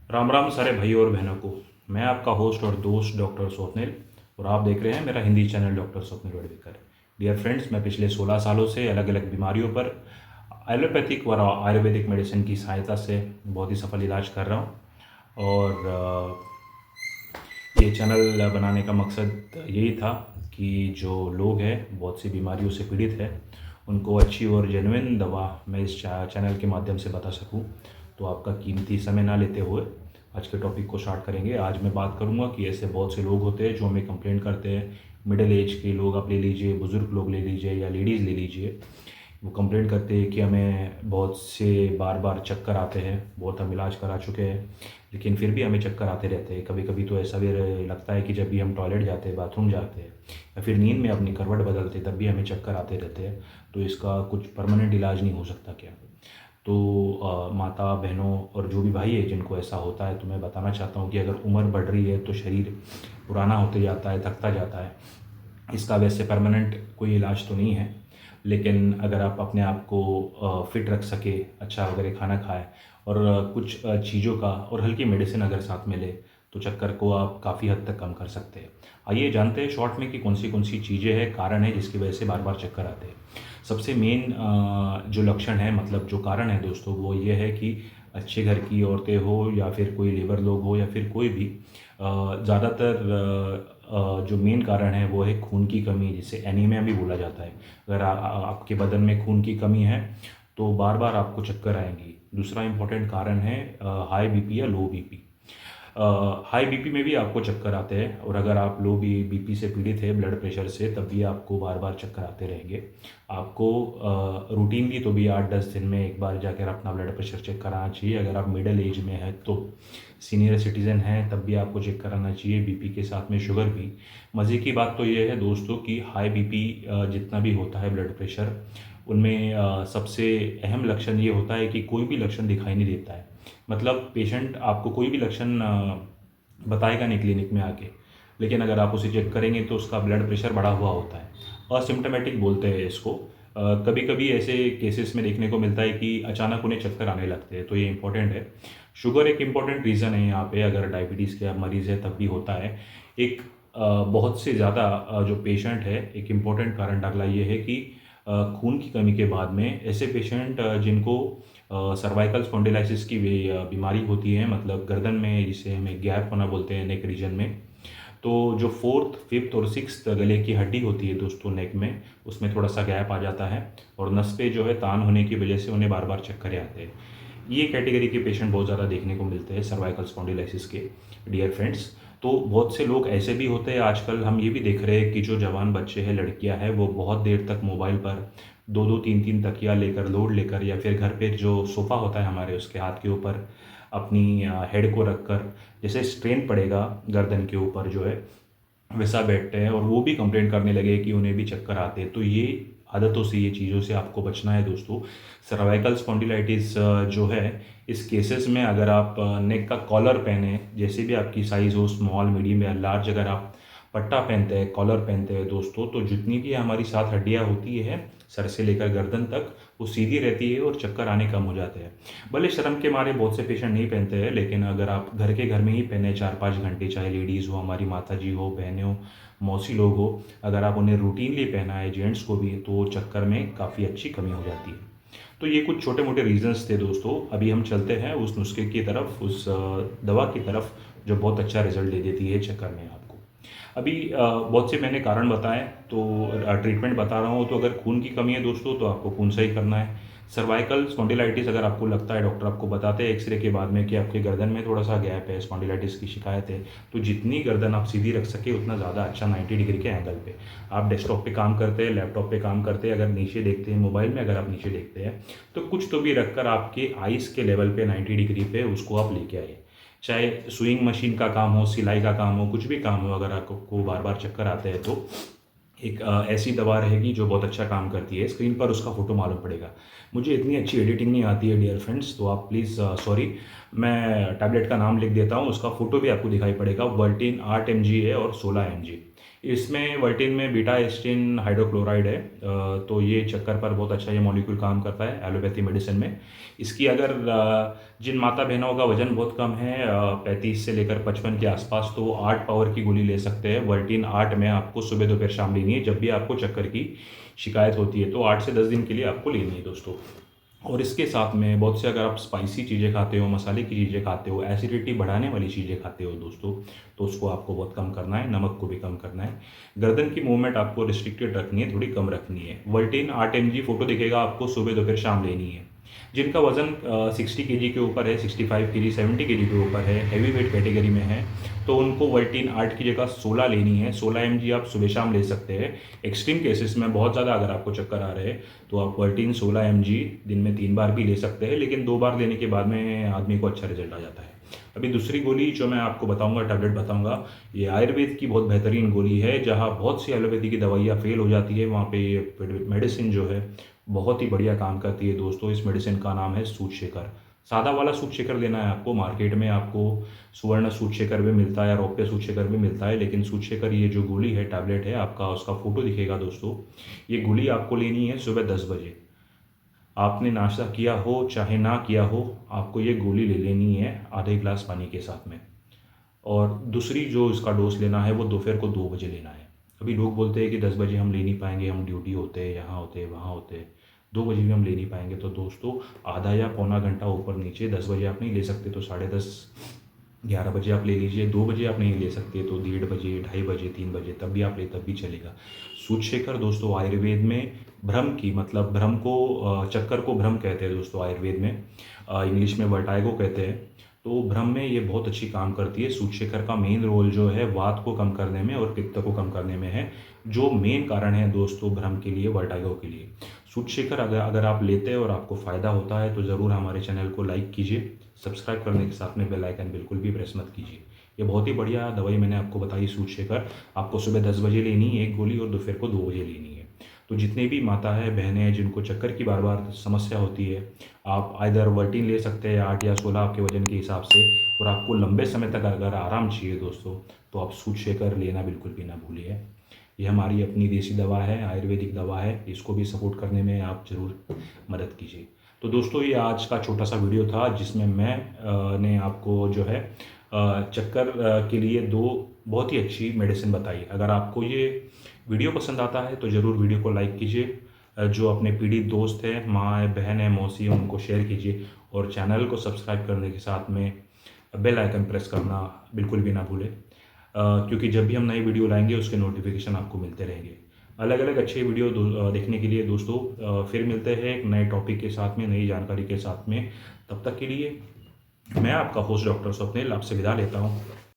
राम राम सारे भाई और बहनों को। मैं आपका होस्ट और दोस्त डॉक्टर स्वप्निल और आप देख रहे हैं मेरा Hindi channel doctor Swapnil Wadvekar. Dear friends, मैं पिछले 16 सालों से अलग अलग बीमारियों पर एलोपैथिक और आयुर्वेदिक मेडिसिन की सहायता से बहुत ही सफल इलाज कर रहा हूँ। और ये चैनल बनाने का मकसद यही था कि जो लोग हैं बहुत सी बीमारियों से पीड़ित है उनको अच्छी और जेन्युइन दवा मैं इस चैनल के माध्यम से बता सकूं। तो आपका कीमती समय ना लेते हुए आज के टॉपिक को स्टार्ट करेंगे। आज मैं बात करूंगा कि ऐसे बहुत से लोग होते हैं जो हमें कंप्लेंट करते हैं। मिडिल एज के लोग आप ले लीजिए, बुज़ुर्ग लोग ले लीजिए या लेडीज़ ले लीजिए। वो कंप्लेंट करते हैं कि हमें बहुत से बार बार चक्कर आते हैं। बहुत हम इलाज करा चुके हैं लेकिन फिर भी हमें चक्कर आते रहते हैं। कभी कभी तो ऐसा भी लगता है कि जब भी हम टॉयलेट जाते हैं, बाथरूम जाते हैं या फिर नींद में अपनी करवट बदलते तब भी हमें चक्कर आते रहते हैं। तो इसका कुछ परमानेंट इलाज नहीं हो सकता क्या? तो माता बहनों और जो भी भाई है जिनको ऐसा होता है, तो मैं बताना चाहता हूँ कि अगर उम्र बढ़ रही है तो शरीर पुराना होते जाता है, थकता जाता है। इसका वैसे परमानेंट कोई इलाज तो नहीं है, लेकिन अगर आप अपने आप को फिट रख सके, अच्छा वगैरह खाना खाएं और कुछ चीज़ों का और हल्की मेडिसिन अगर साथ में ले तो चक्कर को आप काफ़ी हद तक कम कर सकते हैं। आइए जानते हैं शॉर्ट में कि कौन सी चीज़ें हैं, कारण है जिसकी वजह से बार बार चक्कर आते हैं। सबसे मेन जो लक्षण है, मतलब जो कारण है दोस्तों, वो ये है कि अच्छे घर की औरतें हो या फिर कोई लेबर लोग हो या फिर कोई भी, ज़्यादातर जो मेन कारण है वो है खून की कमी, जिसे एनीमिया भी बोला जाता है। अगर आपके बदन में खून की कमी है तो बार बार आपको चक्कर आएंगी। दूसरा इम्पोर्टेंट कारण है हाई बीपी या लो बीपी। हाई बीपी में भी आपको चक्कर आते हैं और अगर आप लो बीपी से पीड़ित है, ब्लड प्रेशर से, तब भी आपको बार बार चक्कर आते रहेंगे। आपको रूटीनली तो भी 8-10 दिन में एक बार जाकर अपना ब्लड प्रेशर चेक कराना चाहिए। अगर आप मिडिल एज में है तो, सीनियर सिटीज़न हैं तब भी आपको चेक कराना चाहिए, बीपी के साथ में शुगर भी। मज़े की बात तो ये है दोस्तों कि हाई बीपी जितना भी होता है ब्लड प्रेशर, उनमें सबसे अहम लक्षण ये होता है कि कोई भी लक्षण दिखाई नहीं देता है। मतलब पेशेंट आपको कोई भी लक्षण बताएगा नहीं क्लिनिक में आके, लेकिन अगर आप उसे चेक करेंगे तो उसका ब्लड प्रेशर बढ़ा हुआ होता है। असिम्टोमेटिक बोलते हैं इसको। कभी कभी ऐसे केसेस में देखने को मिलता है कि अचानक उन्हें चक्कर आने लगते हैं, तो ये इंपॉर्टेंट है। शुगर एक इम्पॉर्टेंट रीज़न है यहाँ पे। अगर डायबिटीज़ के आप मरीज़ है तब भी होता है। एक बहुत से ज़्यादा जो पेशेंट है, एक इम्पॉर्टेंट कारण अगला ये है कि खून की कमी के बाद में ऐसे पेशेंट जिनको सर्वाइकल स्पॉन्डिलाइसिस की बीमारी होती है, मतलब गर्दन में जिसे हमें गैप होना बोलते हैं नेक रीजन में, तो जो फोर्थ, फिफ्थ और सिक्स्थ गले की हड्डी होती है दोस्तों नेक में, उसमें थोड़ा सा गैप आ जाता है और नस पे जो है तान होने की वजह से उन्हें बार बार चक्कर आते हैं। ये कैटेगरी के पेशेंट बहुत ज़्यादा देखने को मिलते हैं सर्वाइकल स्पॉन्डिलाइसिस के, डियर फ्रेंड्स। तो बहुत से लोग ऐसे भी होते हैं, आजकल हम ये भी देख रहे हैं कि जो जवान बच्चे हैं, लड़कियां हैं, वो बहुत देर तक मोबाइल पर दो दो तीन तीन तकिया लेकर, लोड लेकर, या फिर घर पे जो सोफ़ा होता है हमारे, उसके हाथ के ऊपर अपनी हेड को रखकर, जैसे स्ट्रेन पड़ेगा गर्दन के ऊपर जो है, वैसा बैठते हैं और वो भी कंप्लेंट करने लगे कि उन्हें भी चक्कर आते हैं। तो ये आदतों से, ये चीज़ों से आपको बचना है दोस्तों। सर्वाइकल स्पॉन्डिलाइटिस जो है, इस केसेस में अगर आप नेक का कॉलर पहने, जैसे भी आपकी साइज़ हो, स्मॉल, मीडियम या लार्ज, अगर आप पट्टा पहनते हैं, कॉलर पहनते हैं दोस्तों, तो जितनी भी हमारी 7 हड्डियाँ होती है सर से लेकर गर्दन तक, वो सीधी रहती है और चक्कर आने कम हो जाते हैं। भले शर्म के मारे बहुत से पेशेंट नहीं पहनते हैं, लेकिन अगर आप घर में ही पहने 4-5 घंटे, चाहे लेडीज़ हो, हमारी माता जी हो, बहनें हो, मौसी लोग हो, अगर आप उन्हें रूटीनली पहना है, जेंट्स को भी, तो चक्कर में काफ़ी अच्छी कमी हो जाती है। तो ये कुछ छोटे मोटे रीजंस थे दोस्तों। अभी हम चलते हैं उस नुस्खे की तरफ, उस दवा की तरफ जो बहुत अच्छा रिजल्ट दे देती है चक्कर में आपको। अभी बहुत से मैंने कारण बताए, तो ट्रीटमेंट बता रहा हूँ। तो अगर खून की कमी है दोस्तों तो आपको खून सही करना है। सर्वाइकल स्पॉन्डिलाइटिस अगर आपको लगता है, डॉक्टर आपको बताते हैं एक्सरे के बाद में कि आपके गर्दन में थोड़ा सा गैप है, स्पॉन्डिलाइटिस की शिकायत है, तो जितनी गर्दन आप सीधी रख सके उतना ज़्यादा अच्छा, 90 डिग्री के एंगल पे। आप डेस्कटॉप पे काम करते हैं, लैपटॉप पे काम करते हैं, अगर नीचे देखते हैं मोबाइल में, अगर आप नीचे देखते हैं तो कुछ तो भी रखकर आपके आइस के लेवल पे 90 डिग्री पे उसको आप लेके आइए। चाहे सुइंग मशीन का काम हो, सिलाई का काम हो, कुछ भी काम हो, अगर आपको बार बार चक्कर आते हैं तो एक ऐसी दवा रहेगी जो बहुत अच्छा काम करती है। स्क्रीन पर उसका फ़ोटो मालूम पड़ेगा। मुझे इतनी अच्छी एडिटिंग नहीं आती है डियर फ्रेंड्स, तो आप प्लीज़ सॉरी, मैं टैबलेट का नाम लिख देता हूँ, उसका फ़ोटो भी आपको दिखाई पड़ेगा। वर्टिन 8 mg है और 16 mg। इसमें वर्टिन में बीटा एस्टिन हाइड्रोक्लोराइड है। तो ये चक्कर पर बहुत अच्छा ये मॉलिक्यूल काम करता है एलोपैथी मेडिसिन में। इसकी अगर जिन माता बहनों का वजन बहुत कम है 35 से लेकर 55 के आसपास, तो 8 पावर की गोली ले सकते हैं। वर्टिन 8 में आपको सुबह दोपहर शाम लेनी है। जब भी आपको चक्कर की शिकायत होती है तो 8 से 10 दिन के लिए आपको लेनी है दोस्तों। और इसके साथ में बहुत से अगर आप स्पाइसी चीज़ें खाते हो, मसाले की चीज़ें खाते हो, एसिडिटी बढ़ाने वाली चीज़ें खाते हो दोस्तों, तो उसको आपको बहुत कम करना है। नमक को भी कम करना है। गर्दन की मूवमेंट आपको रिस्ट्रिक्टेड रखनी है, थोड़ी कम रखनी है। वर्टिन 8 mg फोटो दिखेगा आपको, सुबह दोपहर शाम लेनी है। जिनका वजन 60 केजी के ऊपर है, 65 केजी 70 केजी के ऊपर है, हैवी वेट कैटेगरी में है, तो उनको वर्टिन 8 की जगह 16 लेनी है। 16 mg आप सुबह शाम ले सकते हैं। एक्सट्रीम केसेस में बहुत ज़्यादा अगर आपको चक्कर आ रहे हैं तो आप वर्टिन 16 mg दिन में 3 बार भी ले सकते हैं, लेकिन 2 बार लेने के बाद में आदमी को अच्छा रिजल्ट आ जाता है। अभी दूसरी गोली जो मैं आपको बताऊंगा, टैबलेट बताऊंगा, ये आयुर्वेद की बहुत बेहतरीन गोली है। जहाँ बहुत सी एलोपैथी की दवाइयाँ फेल हो जाती है, वहाँ पे ये मेडिसिन जो है बहुत ही बढ़िया काम करती है दोस्तों। इस मेडिसिन का नाम है सूचशेखर। सादा वाला सूचशेखर लेना है आपको। मार्केट में आपको सुवर्ण सूचशेखर भी मिलता है, रौप्य सूचशेखर भी मिलता है, लेकिन सूचशेखर ये जो गोली है, टैबलेट है आपका, उसका फोटो दिखेगा दोस्तों। ये गोली आपको लेनी है सुबह 10 बजे। आपने नाश्ता किया हो चाहे ना किया हो, आपको ये गोली ले लेनी है आधे गिलास पानी के साथ में। और दूसरी जो इसका डोज लेना है वो दोपहर को 2 बजे लेना है। अभी लोग बोलते हैं कि 10 बजे हम ले नहीं पाएंगे, हम ड्यूटी होते हैं, यहाँ होते हैं, वहाँ होते हैं, 2 बजे भी हम ले नहीं पाएंगे। तो दोस्तों आधा या पौना घंटा ऊपर नीचे, 10 बजे आप नहीं ले सकते तो 10:30 11 बजे आप ले लीजिए। 2 बजे आप नहीं ले सकते तो 1:30 बजे, 2:30 बजे, 3 बजे, तब भी आप ले, तब भी चलेगा। सूचशेखर दोस्तों आयुर्वेद में भ्रम की, मतलब भ्रम को, चक्कर को भ्रम कहते हैं दोस्तों आयुर्वेद में। इंग्लिश में वर्टाइगो कहते हैं। तो भ्रम में ये बहुत अच्छी काम करती है। सूचशेखर का मेन रोल जो है वात को कम करने में और पित्त को कम करने में है, जो मेन कारण है दोस्तों भ्रम के लिए, वर्टाइगो के लिए। सूचशेखर अगर अगर आप लेते हैं और आपको फ़ायदा होता है तो ज़रूर हमारे चैनल को लाइक कीजिए। सब्सक्राइब करने के साथ में बेल आइकन बिल्कुल भी प्रेस मत कीजिए। ये बहुत ही बढ़िया दवाई मैंने आपको बताई सूचशेखर। आपको सुबह 10 बजे लेनी है एक गोली और दोपहर को 2 बजे लेनी है। तो जितने भी माता है, बहनें हैं, जिनको चक्कर की बार बार समस्या होती है, आप आइदर वर्टिन ले सकते हैं 8 या 16 आपके वजन के हिसाब से। और आपको लंबे समय तक अगर आराम चाहिए दोस्तों, तो आप सूचशेखर लेना बिल्कुल भी ना भूलिए। ये हमारी अपनी देसी दवा है, आयुर्वेदिक दवा है, इसको भी सपोर्ट करने में आप ज़रूर मदद कीजिए। तो दोस्तों ये आज का छोटा सा वीडियो था जिसमें मैं ने आपको जो है चक्कर के लिए 2 बहुत ही अच्छी मेडिसिन बताई। अगर आपको ये वीडियो पसंद आता है तो ज़रूर वीडियो को लाइक कीजिए। जो अपने पीढ़ी दोस्त हैं, माँ है, बहन है, मौसी है, उनको शेयर कीजिए। और चैनल को सब्सक्राइब करने के साथ में बेल आइकन प्रेस करना बिल्कुल भी ना भूलें, क्योंकि जब भी हम नई वीडियो लाएंगे उसके नोटिफिकेशन आपको मिलते रहेंगे। अलग अलग अच्छे वीडियो देखने के लिए दोस्तों फिर मिलते हैं एक नए टॉपिक के साथ में, नई जानकारी के साथ में। तब तक के लिए मैं आपका होस्ट डॉक्टर स्वप्निल आपसे विदा लेता हूँ।